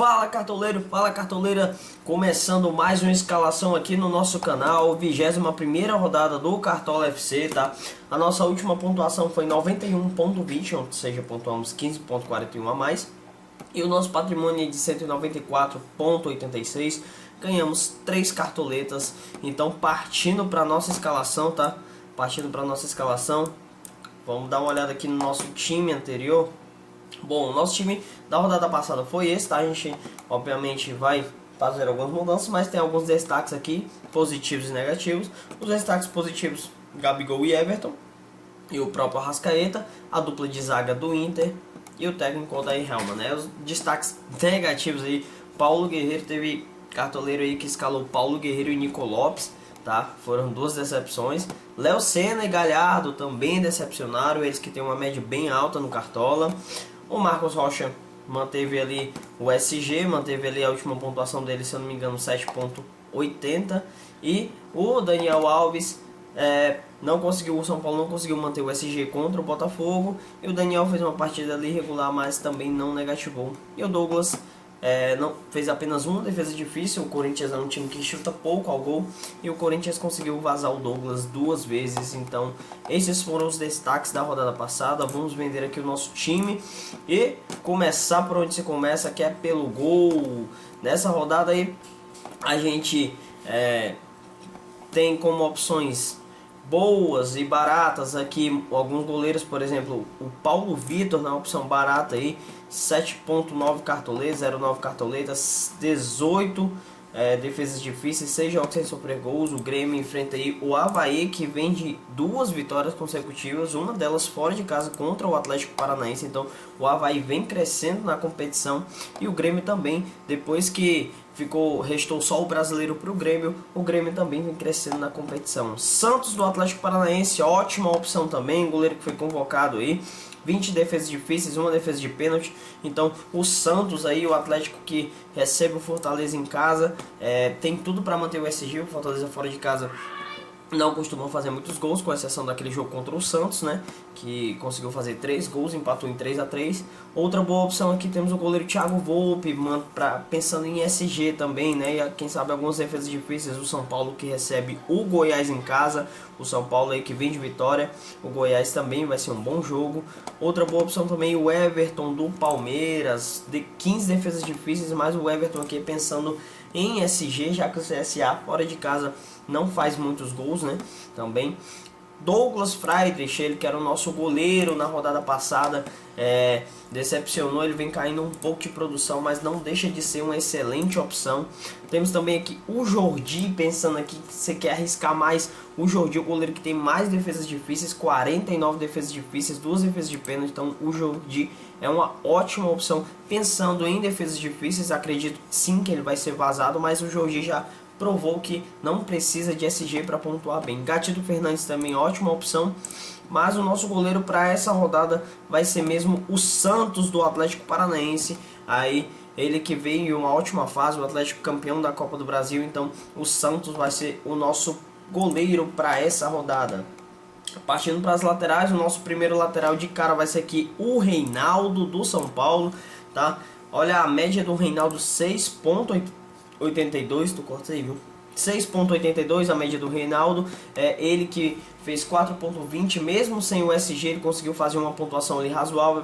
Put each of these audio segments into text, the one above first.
Fala cartoleiro, fala cartoleira, começando mais uma escalação aqui no nosso canal, 21ª rodada do Cartola FC, tá? A nossa última pontuação foi 91.20, ou seja, pontuamos 15.41 a mais. E o nosso patrimônio é de 194.86, ganhamos 3 cartoletas. Então partindo para nossa escalação, tá? Partindo para nossa escalação, vamos dar uma olhada aqui no nosso time anterior. Bom, o nosso time da rodada passada foi esse, tá? A gente obviamente vai fazer algumas mudanças, mas tem alguns destaques aqui, positivos e negativos. Os destaques positivos, Gabigol e Everton, e o próprio Arrascaeta, a dupla de zaga do Inter e o técnico Odair Hellmann, né? Os destaques negativos aí, Paulo Guerreiro, teve cartoleiro aí que escalou Paulo Guerreiro e Nico Lopes, tá? Foram duas decepções. Léo Senna e Galhardo também decepcionaram, eles que têm uma média bem alta no Cartola. O Marcos Rocha manteve ali o SG, manteve ali a última pontuação dele, se eu não me engano, 7.80. E o Daniel Alves não conseguiu, o São Paulo não conseguiu manter o SG contra o Botafogo. E o Daniel fez uma partida ali regular, mas também não negativou. E o Douglas não fez apenas uma defesa difícil. O Corinthians é um time que chuta pouco ao gol e o Corinthians conseguiu vazar o Douglas 2 vezes. Então esses foram os destaques da rodada passada. Vamos vender aqui o nosso time e começar por onde se começa, que é pelo gol. Nessa rodada aí a gente tem como opções boas e baratas aqui alguns goleiros, por exemplo, o Paulo Vitor na opção barata aí, 7.9 cartoletas, 0.9 cartoletas, 18 defesas difíceis, 6 jogos sem sofrer gols. O Grêmio enfrenta aí o Avaí, que vem de 2 vitórias consecutivas, uma delas fora de casa contra o Atlético Paranaense. Então o Avaí vem crescendo na competição e o Grêmio também, depois que restou só o brasileiro para o Grêmio também vem crescendo na competição. Santos do Atlético Paranaense, ótima opção também, goleiro que foi convocado aí, 20 defesas difíceis, uma defesa de pênalti. Então o Santos aí, o Atlético que recebe o Fortaleza em casa, tem tudo para manter o SG. O Fortaleza fora de casa não costumam fazer muitos gols, com exceção daquele jogo contra o Santos, né? Que conseguiu fazer 3 gols, empatou em 3-3. Outra boa opção aqui temos o goleiro Thiago Volpe, pensando em SG também, né? E quem sabe algumas defesas difíceis. O São Paulo que recebe o Goiás em casa. O São Paulo aí que vem de vitória. O Goiás também vai ser um bom jogo. Outra boa opção também o Everton do Palmeiras, de 15 defesas difíceis, mas o Everton aqui pensando em SG, já que o CSA fora de casa não faz muitos gols, né? Também Douglas Friedrich, ele que era o nosso goleiro na rodada passada, decepcionou, ele vem caindo um pouco de produção, mas não deixa de ser uma excelente opção. Temos também aqui o Jordi, pensando aqui que você quer arriscar mais. O Jordi, o goleiro que tem mais defesas difíceis, 49 defesas difíceis, 2 defesas de pênalti. Então o Jordi é uma ótima opção pensando em defesas difíceis. Acredito sim que ele vai ser vazado, mas o Jordi já provou que não precisa de SG para pontuar bem. Gatito Fernandes também ótima opção, mas o nosso goleiro para essa rodada vai ser mesmo o Santos do Atlético Paranaense. Aí ele que veio em uma ótima fase, o Atlético campeão da Copa do Brasil, então o Santos vai ser o nosso goleiro para essa rodada. Partindo para as laterais, o nosso primeiro lateral de cara vai ser aqui o Reinaldo do São Paulo, tá? Olha a média do Reinaldo, 6.82, tu corta aí, viu? 6.82 a média do Reinaldo. Ele que fez 4.20, mesmo sem o SG ele conseguiu fazer uma pontuação ali razoável.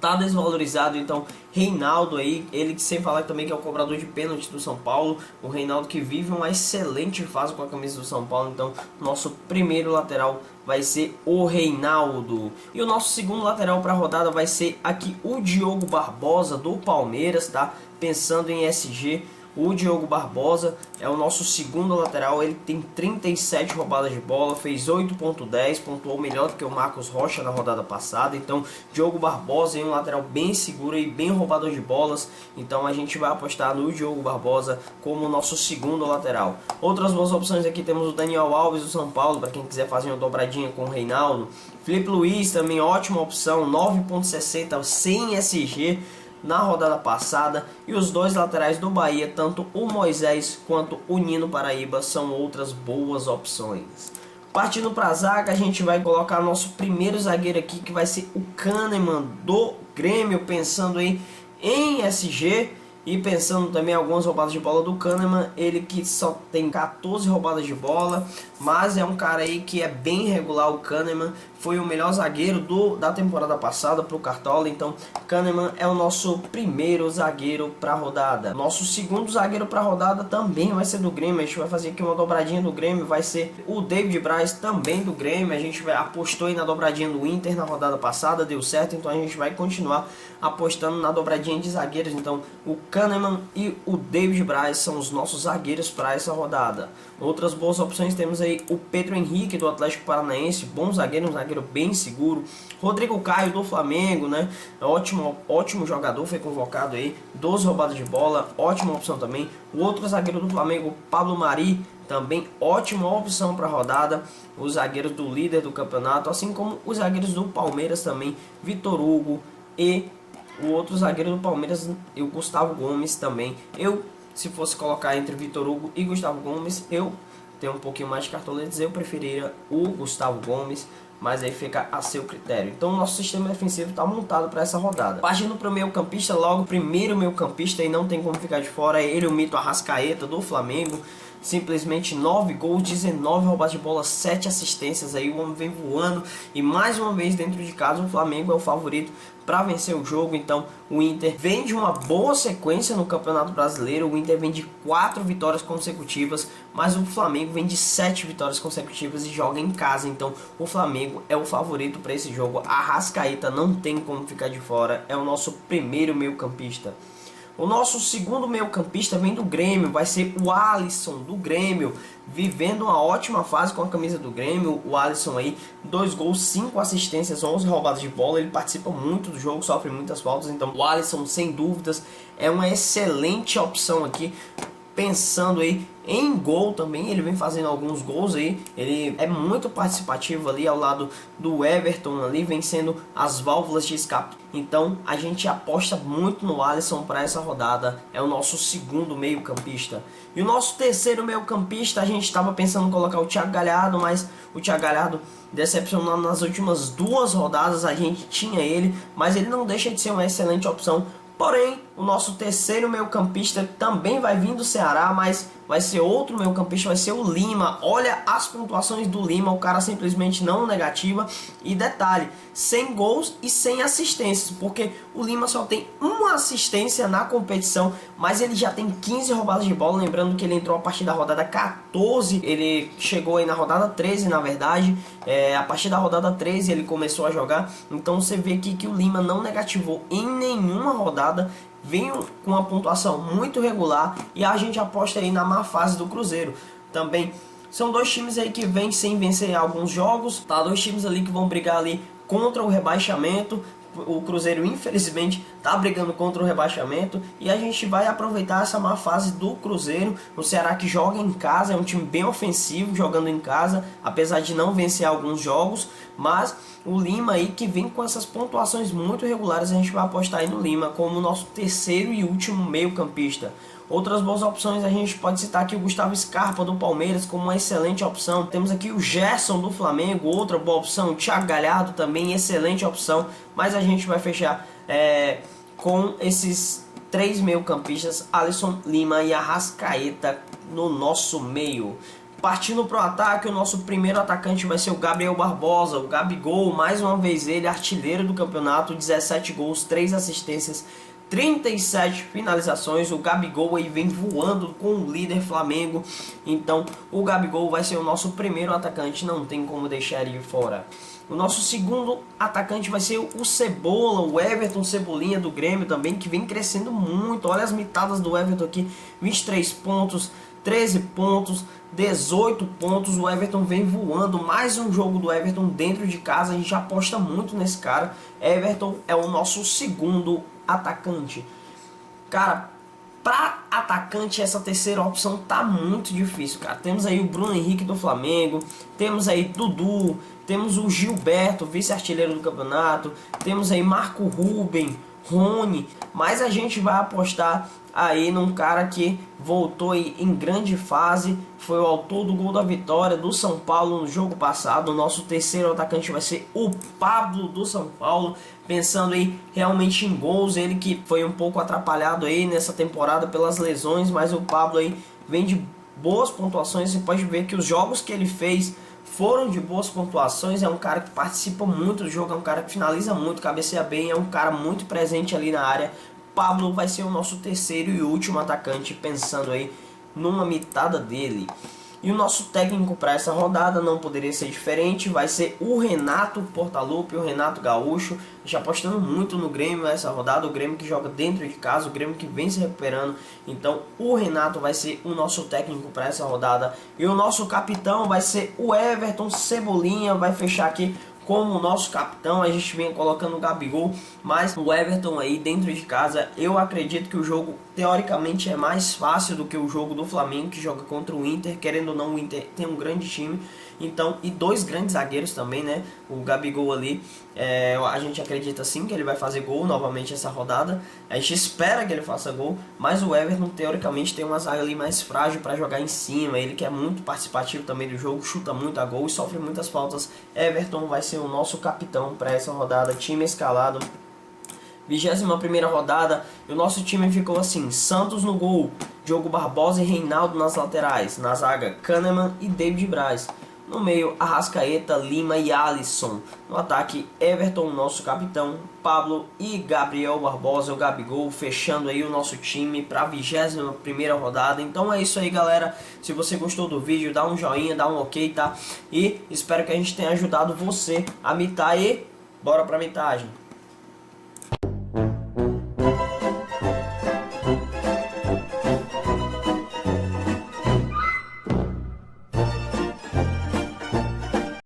Tá desvalorizado, então Reinaldo aí, ele que sem falar também que é o cobrador de pênalti do São Paulo. O Reinaldo que vive uma excelente fase com a camisa do São Paulo. Então nosso primeiro lateral vai ser o Reinaldo. E o nosso segundo lateral para a rodada vai ser aqui o Diogo Barbosa do Palmeiras, tá? Pensando em SG, o Diogo Barbosa é o nosso segundo lateral. Ele tem 37 roubadas de bola, fez 8.10, pontuou melhor do que o Marcos Rocha na rodada passada. Então Diogo Barbosa é um lateral bem seguro e bem roubador de bolas. Então a gente vai apostar no Diogo Barbosa como nosso segundo lateral. Outras boas opções aqui temos o Daniel Alves do São Paulo, para quem quiser fazer uma dobradinha com o Reinaldo. Felipe Luiz também ótima opção, 9.60 sem SG na rodada passada. E os dois laterais do Bahia, tanto o Moisés quanto o Nino Paraíba, são outras boas opções. Partindo para a zaga, a gente vai colocar nosso primeiro zagueiro aqui, que vai ser o Kahneman do Grêmio, pensando aí em SG. E pensando também em algumas roubadas de bola do Kahneman, ele que só tem 14 roubadas de bola, mas é um cara aí que é bem regular. O Kahneman foi o melhor zagueiro da temporada passada para o Cartola, então Kahneman é o nosso primeiro zagueiro para a rodada. Nosso segundo zagueiro para a rodada também vai ser do Grêmio. A gente vai fazer aqui uma dobradinha do Grêmio, vai ser o David Braz, também do Grêmio. A gente apostou aí na dobradinha do Inter na rodada passada, deu certo, então a gente vai continuar apostando na dobradinha de zagueiros. Então o Kahneman e o David Braz são os nossos zagueiros para essa rodada. Outras boas opções temos aí o Pedro Henrique do Atlético Paranaense, bom zagueiro, um zagueiro bem seguro. Rodrigo Caio do Flamengo, né? Ótimo jogador, foi convocado aí, 12 roubadas de bola, ótima opção também. O outro zagueiro do Flamengo, Pablo Mari, também ótima opção para a rodada. Os zagueiros do líder do campeonato, assim como os zagueiros do Palmeiras também, Vitor Hugo e o outro zagueiro do Palmeiras, o Gustavo Gomes também. Se fosse colocar entre Vitor Hugo e Gustavo Gomes, eu tenho um pouquinho mais de cartoletas, eu preferiria o Gustavo Gomes, mas aí fica a seu critério. Então o nosso sistema defensivo está montado para essa rodada. Partindo para o meio campista, logo o primeiro meio campista, e não tem como ficar de fora, é ele, o mito Arrascaeta do Flamengo. Simplesmente 9 gols, 19 roubadas de bola, 7 assistências, aí o homem vem voando, e mais uma vez dentro de casa o Flamengo é o favorito para vencer o jogo. Então o Inter vem de uma boa sequência no Campeonato Brasileiro, o Inter vem de 4 vitórias consecutivas, mas o Flamengo vem de 7 vitórias consecutivas e joga em casa, então o Flamengo é o favorito para esse jogo. Arrascaeta não tem como ficar de fora, é o nosso primeiro meio campista. O nosso segundo meio campista vem do Grêmio, vai ser o Alisson do Grêmio, vivendo uma ótima fase com a camisa do Grêmio. O Alisson aí, 2 gols, 5 assistências, 11 roubadas de bola, ele participa muito do jogo, sofre muitas faltas, então o Alisson sem dúvidas é uma excelente opção aqui. Pensando aí em gol também, ele vem fazendo alguns gols aí, ele é muito participativo ali ao lado do Everton ali, vencendo as válvulas de escape. Então a gente aposta muito no Alisson para essa rodada, é o nosso segundo meio campista. E o nosso terceiro meio campista, a gente estava pensando em colocar o Thiago Galhardo, mas o Thiago Galhardo decepcionando nas últimas 2 rodadas, a gente tinha ele, mas ele não deixa de ser uma excelente opção. Porém, o nosso terceiro meio campista também vai vir do Ceará, mas vai ser outro meio campista, vai ser o Lima. Olha as pontuações do Lima, o cara simplesmente não negativa. E detalhe, 100 gols e 100 assistências, porque o Lima só tem uma assistência na competição, mas ele já tem 15 roubadas de bola. Lembrando que ele entrou a partir da rodada 14, ele chegou aí na rodada 13 na verdade. A partir da rodada 13 ele começou a jogar, então você vê aqui que o Lima não negativou em nenhuma rodada, vem com uma pontuação muito regular, e a gente aposta aí na má fase do Cruzeiro. Também são 2 times aí que vêm sem vencer alguns jogos, tá? 2 times ali que vão brigar ali contra o rebaixamento. O Cruzeiro infelizmente está brigando contra o rebaixamento, e a gente vai aproveitar essa má fase do Cruzeiro. O Ceará que joga em casa, é um time bem ofensivo jogando em casa, apesar de não vencer alguns jogos, mas o Lima aí que vem com essas pontuações muito regulares, a gente vai apostar aí no Lima como nosso terceiro e último meio campista. Outras boas opções, a gente pode citar aqui o Gustavo Scarpa do Palmeiras como uma excelente opção. Temos aqui o Gerson do Flamengo, outra boa opção. O Thiago Galhardo também, excelente opção. Mas a gente vai fechar com esses 3 meio campistas, Alisson, Lima e Arrascaeta no nosso meio. Partindo para o ataque, o nosso primeiro atacante vai ser o Gabriel Barbosa, o Gabigol, mais uma vez ele, artilheiro do campeonato, 17 gols, 3 assistências, 37 finalizações. O Gabigol aí vem voando com o líder Flamengo, então o Gabigol vai ser o nosso primeiro atacante, não tem como deixar ele fora. O nosso segundo atacante vai ser o Cebola, o Everton Cebolinha do Grêmio também, que vem crescendo muito. Olha as mitadas do Everton aqui, 23 pontos, 13 pontos, 18 pontos, o Everton vem voando. Mais um jogo do Everton dentro de casa, a gente aposta muito nesse cara. Everton é o nosso segundo atacante. Cara, para atacante essa terceira opção tá muito difícil, cara. Temos aí o Bruno Henrique do Flamengo, temos aí Dudu, temos o Gilberto, vice-artilheiro do campeonato, temos aí Marco Ruben, Rony. mas a gente vai apostar aí num cara que voltou aí em grande fase, foi o autor do gol da vitória do São Paulo no jogo passado. O nosso terceiro atacante vai ser o Pablo do São Paulo, pensando aí realmente em gols, ele que foi um pouco atrapalhado aí nessa temporada pelas lesões, mas o Pablo aí vem de boas pontuações. Você pode ver que os jogos que ele fez foram de boas pontuações. É um cara que participa muito do jogo, é um cara que finaliza muito, cabeceia bem, é um cara muito presente ali na área. Pablo vai ser o nosso terceiro e último atacante, pensando aí numa mitada dele. E o nosso técnico para essa rodada não poderia ser diferente, vai ser o Renato Portaluppi, o Renato Gaúcho, já apostando muito no Grêmio nessa rodada, o Grêmio que joga dentro de casa, o Grêmio que vem se recuperando. Então o Renato vai ser o nosso técnico para essa rodada. E o nosso capitão vai ser o Everton Cebolinha, vai fechar aqui como o nosso capitão. A gente vem colocando o Gabigol, mas o Everton aí dentro de casa, eu acredito que o jogo teoricamente é mais fácil do que o jogo do Flamengo, que joga contra o Inter. Querendo ou não, o Inter tem um grande time, então, e dois grandes zagueiros também, né? O Gabigol ali, a gente acredita sim que ele vai fazer gol novamente essa rodada, a gente espera que ele faça gol, mas o Everton teoricamente tem uma zaga ali mais frágil para jogar em cima. Ele que é muito participativo também do jogo, chuta muito a gol e sofre muitas faltas. Everton vai ser o nosso capitão para essa rodada, time escalado. 21ª rodada, e o nosso time ficou assim: Santos no gol, Diogo Barbosa e Reinaldo nas laterais, na zaga Kahneman e David Braz, no meio Arrascaeta, Lima e Alisson, no ataque Everton, nosso capitão, Pablo e Gabriel Barbosa, o Gabigol, fechando aí o nosso time para a 21ª rodada. Então é isso aí, galera. Se você gostou do vídeo, dá um joinha, dá um ok, tá? E espero que a gente tenha ajudado você a mitar, e bora pra mitagem.